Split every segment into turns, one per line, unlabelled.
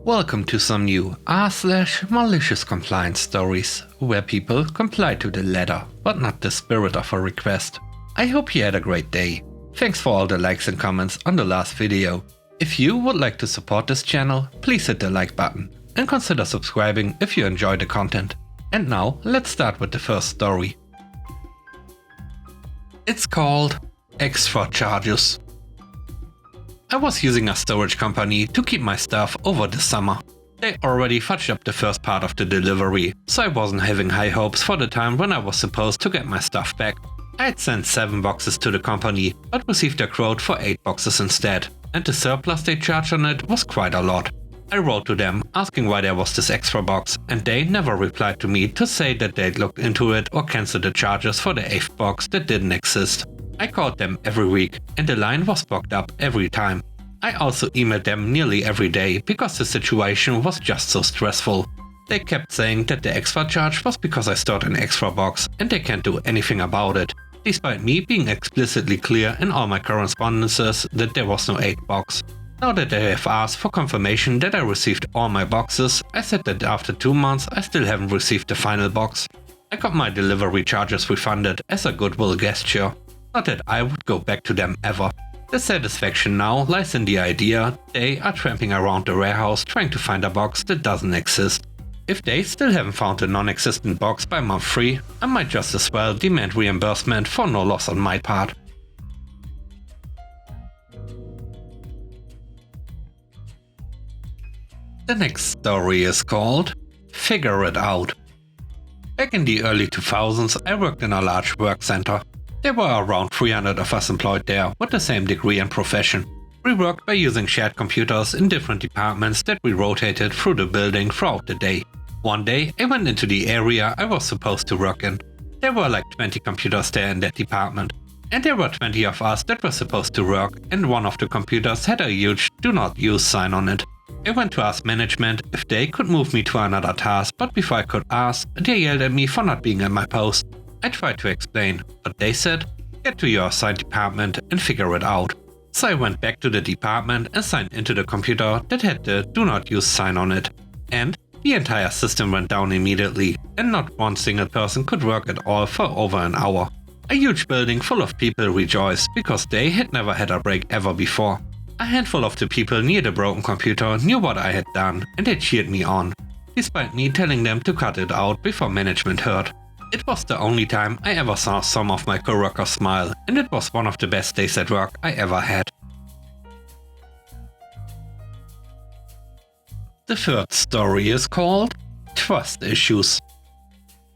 Welcome to some new r/MaliciousCompliance stories, where people comply to the letter, but not the spirit of a request. I hope you had a great day. Thanks for all the likes and comments on the last video. If you would like to support this channel, please hit the like button and consider subscribing if you enjoy the content. And now, let's start with the first story. It's called Extra Charges. I was using a storage company to keep my stuff over the summer. They already fudged up the first part of the delivery, so I wasn't having high hopes for the time when I was supposed to get my stuff back. I had sent 7 boxes to the company, but received a quote for 8 boxes instead, and the surplus they charged on it was quite a lot. I wrote to them asking why there was this extra box, and they never replied to me to say that they'd looked into it or cancelled the charges for the 8th box that didn't exist. I called them every week, and the line was booked up every time. I also emailed them nearly every day because the situation was just so stressful. They kept saying that the extra charge was because I stored an extra box and they can't do anything about it, despite me being explicitly clear in all my correspondences that there was no 8th box. Now that they have asked for confirmation that I received all my boxes, I said that after 2 months I still haven't received the final box. I got my delivery charges refunded as a goodwill gesture. Not that I would go back to them ever. The satisfaction now lies in the idea they are tramping around the warehouse trying to find a box that doesn't exist. If they still haven't found a non-existent box by month 3, I might just as well demand reimbursement for no loss on my part. The next story is called Figure It Out. Back in the early 2000s, I worked in a large work center. There were around 300 of us employed there with the same degree and profession. We worked by using shared computers in different departments that we rotated through the building throughout the day. One day, I went into the area I was supposed to work in. There were like 20 computers there in that department. And there were 20 of us that were supposed to work, and one of the computers had a huge "Do Not Use" sign on it. I went to ask management if they could move me to another task, but before I could ask, they yelled at me for not being at my post. I tried to explain, but they said, "Get to your assigned department and figure it out." So I went back to the department and signed into the computer that had the "Do Not Use" sign on it. And the entire system went down immediately, and not one single person could work at all for over an hour. A huge building full of people rejoiced because they had never had a break ever before. A handful of the people near the broken computer knew what I had done, and they cheered me on, despite me telling them to cut it out before management heard. It was the only time I ever saw some of my coworkers smile, and it was one of the best days at work I ever had. The third story is called Trust Issues.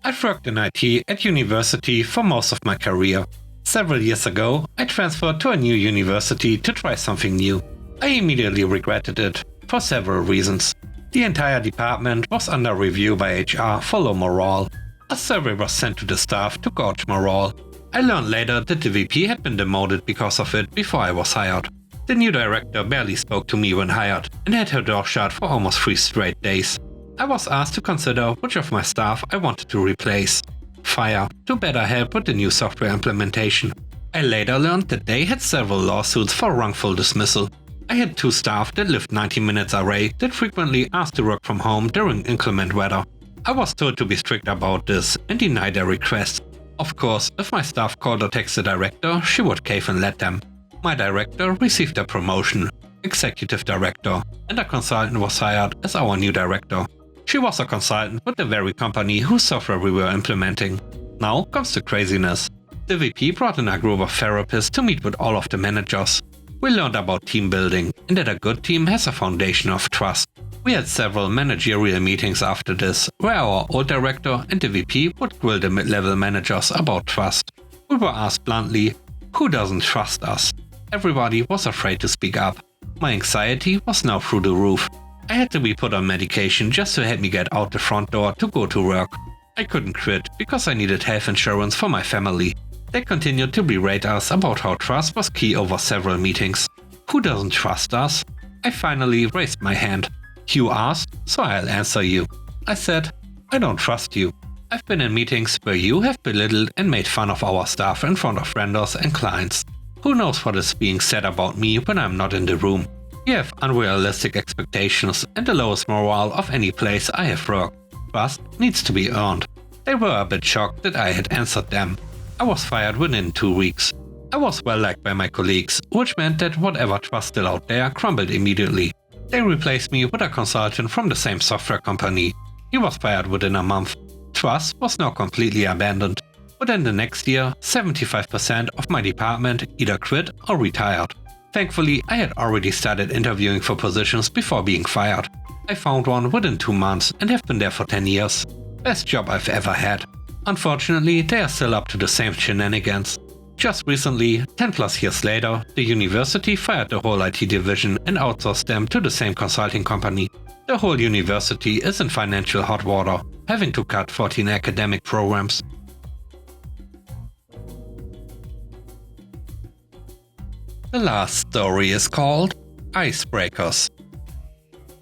I've worked in IT at university for most of my career. Several years ago, I transferred to a new university to try something new. I immediately regretted it, for several reasons. The entire department was under review by HR for low morale. A survey was sent to the staff to gauge morale. I learned later that the VP had been demoted because of it before I was hired. The new director barely spoke to me when hired and had her door shut for almost 3 straight days. I was asked to consider which of my staff I wanted to replace. Fire, to better help with the new software implementation. I later learned that they had several lawsuits for wrongful dismissal. I had 2 staff that lived 90 minutes away that frequently asked to work from home during inclement weather. I was told to be strict about this and deny their requests. Of course, if my staff called or texted the director, she would cave and let them. My director received a promotion, executive director, and a consultant was hired as our new director. She was a consultant with the very company whose software we were implementing. Now comes the craziness. The VP brought in a group of therapists to meet with all of the managers. We learned about team building and that a good team has a foundation of trust. We had several managerial meetings after this, where our old director and the VP would grill the mid-level managers about trust. We were asked bluntly, who doesn't trust us? Everybody was afraid to speak up. My anxiety was now through the roof. I had to be put on medication just to help me get out the front door to go to work. I couldn't quit because I needed health insurance for my family. They continued to berate us about how trust was key over several meetings. Who doesn't trust us? I finally raised my hand. You asked, so I'll answer you. I said, I don't trust you. I've been in meetings where you have belittled and made fun of our staff in front of vendors and clients. Who knows what is being said about me when I'm not in the room? You have unrealistic expectations and the lowest morale of any place I have worked. Trust needs to be earned. They were a bit shocked that I had answered them. I was fired within 2 weeks. I was well liked by my colleagues, which meant that whatever trust still out there crumbled immediately. They replaced me with a consultant from the same software company. He was fired within a month. Trust was now completely abandoned. Within the next year, 75% of my department either quit or retired. Thankfully, I had already started interviewing for positions before being fired. I found one within 2 months and have been there for 10 years. Best job I've ever had. Unfortunately, they are still up to the same shenanigans. Just recently, 10 plus years later, the university fired the whole IT division and outsourced them to the same consulting company. The whole university is in financial hot water, having to cut 14 academic programs. The last story is called Icebreakers.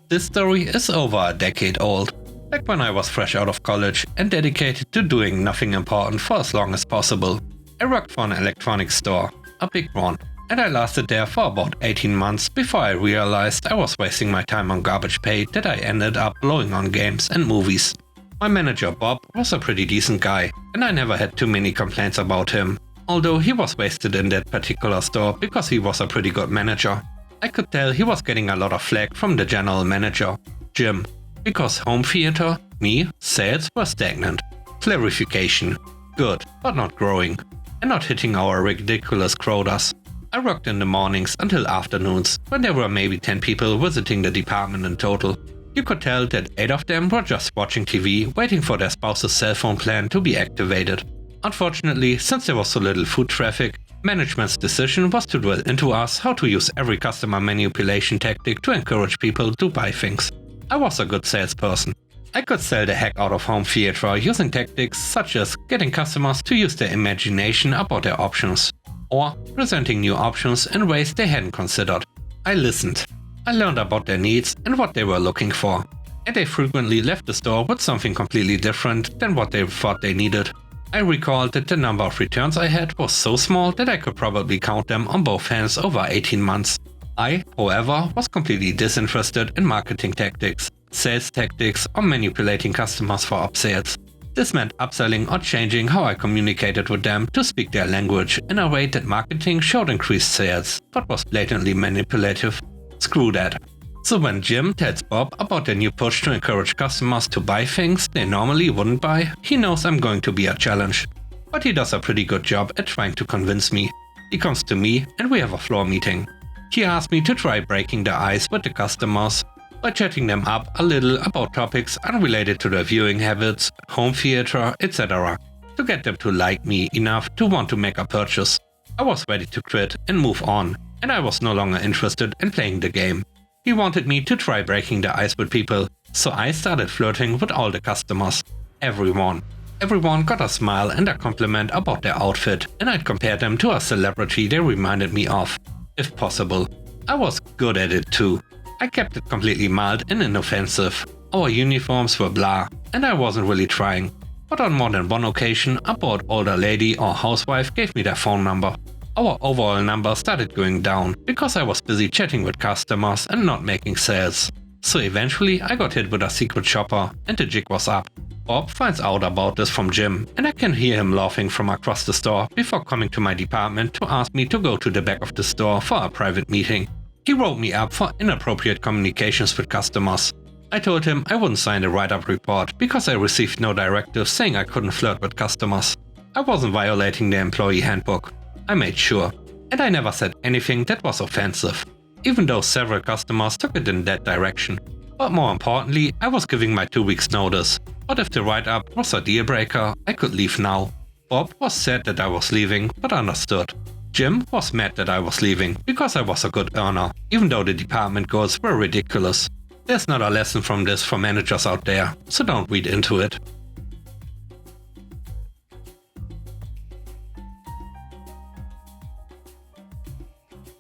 This story is over a decade old. Back when I was fresh out of college and dedicated to doing nothing important for as long as possible. I worked for an electronics store, a big one, and I lasted there for about 18 months before I realized I was wasting my time on garbage pay that I ended up blowing on games and movies. My manager Bob was a pretty decent guy, and I never had too many complaints about him, although he was wasted in that particular store because he was a pretty good manager. I could tell he was getting a lot of flack from the general manager, Jim, because home theater, me, sales were stagnant. Clarification: good, but not growing. And not hitting our ridiculous quotas. I worked in the mornings until afternoons, when there were maybe 10 people visiting the department in total. You could tell that 8 of them were just watching TV, waiting for their spouse's cell phone plan to be activated. Unfortunately, since there was so little foot traffic, management's decision was to drill into us how to use every customer manipulation tactic to encourage people to buy things. I was a good salesperson. I could sell the heck out of home theater using tactics such as getting customers to use their imagination about their options, or presenting new options in ways they hadn't considered. I listened. I learned about their needs and what they were looking for, and they frequently left the store with something completely different than what they thought they needed. I recalled that the number of returns I had was so small that I could probably count them on both hands over 18 months. I, however, was completely disinterested in marketing tactics, sales tactics, or manipulating customers for upsells. This meant upselling or changing how I communicated with them to speak their language in a way that marketing showed increased sales, but was blatantly manipulative. Screw that. So when Jim tells Bob about their new push to encourage customers to buy things they normally wouldn't buy, he knows I'm going to be a challenge. But he does a pretty good job at trying to convince me. He comes to me and we have a floor meeting. He asked me to try breaking the ice with the customers by chatting them up a little about topics unrelated to their viewing habits, home theater, etc. to get them to like me enough to want to make a purchase. I was ready to quit and move on, and I was no longer interested in playing the game. He wanted me to try breaking the ice with people, so I started flirting with all the customers. Everyone. Everyone got a smile and a compliment about their outfit, and I'd compare them to a celebrity they reminded me of. If possible. I was good at it too. I kept it completely mild and inoffensive. Our uniforms were blah, and I wasn't really trying. But on more than one occasion, a bored older lady or housewife gave me their phone number. Our overall number started going down, because I was busy chatting with customers and not making sales. So eventually I got hit with a secret shopper, and the jig was up. Bob finds out about this from Jim, and I can hear him laughing from across the store before coming to my department to ask me to go to the back of the store for a private meeting. He wrote me up for inappropriate communications with customers. I told him I wouldn't sign the write-up report because I received no directive saying I couldn't flirt with customers. I wasn't violating the employee handbook. I made sure. And I never said anything that was offensive, even though several customers took it in that direction. But more importantly, I was giving my 2 weeks notice. But if the write-up was a deal breaker, I could leave now. Bob was sad that I was leaving, but understood. Jim was mad that I was leaving, because I was a good earner, even though the department goals were ridiculous. There's not a lesson from this for managers out there, so don't read into it.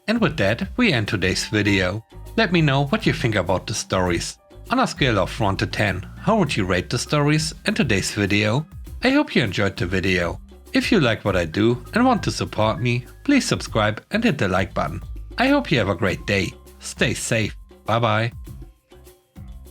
And with that, we end today's video. Let me know what you think about the stories. On a scale of 1 to 10, how would you rate the stories and today's video? I hope you enjoyed the video. If you like what I do and want to support me, please subscribe and hit the like button. I hope you have a great day. Stay safe. Bye bye.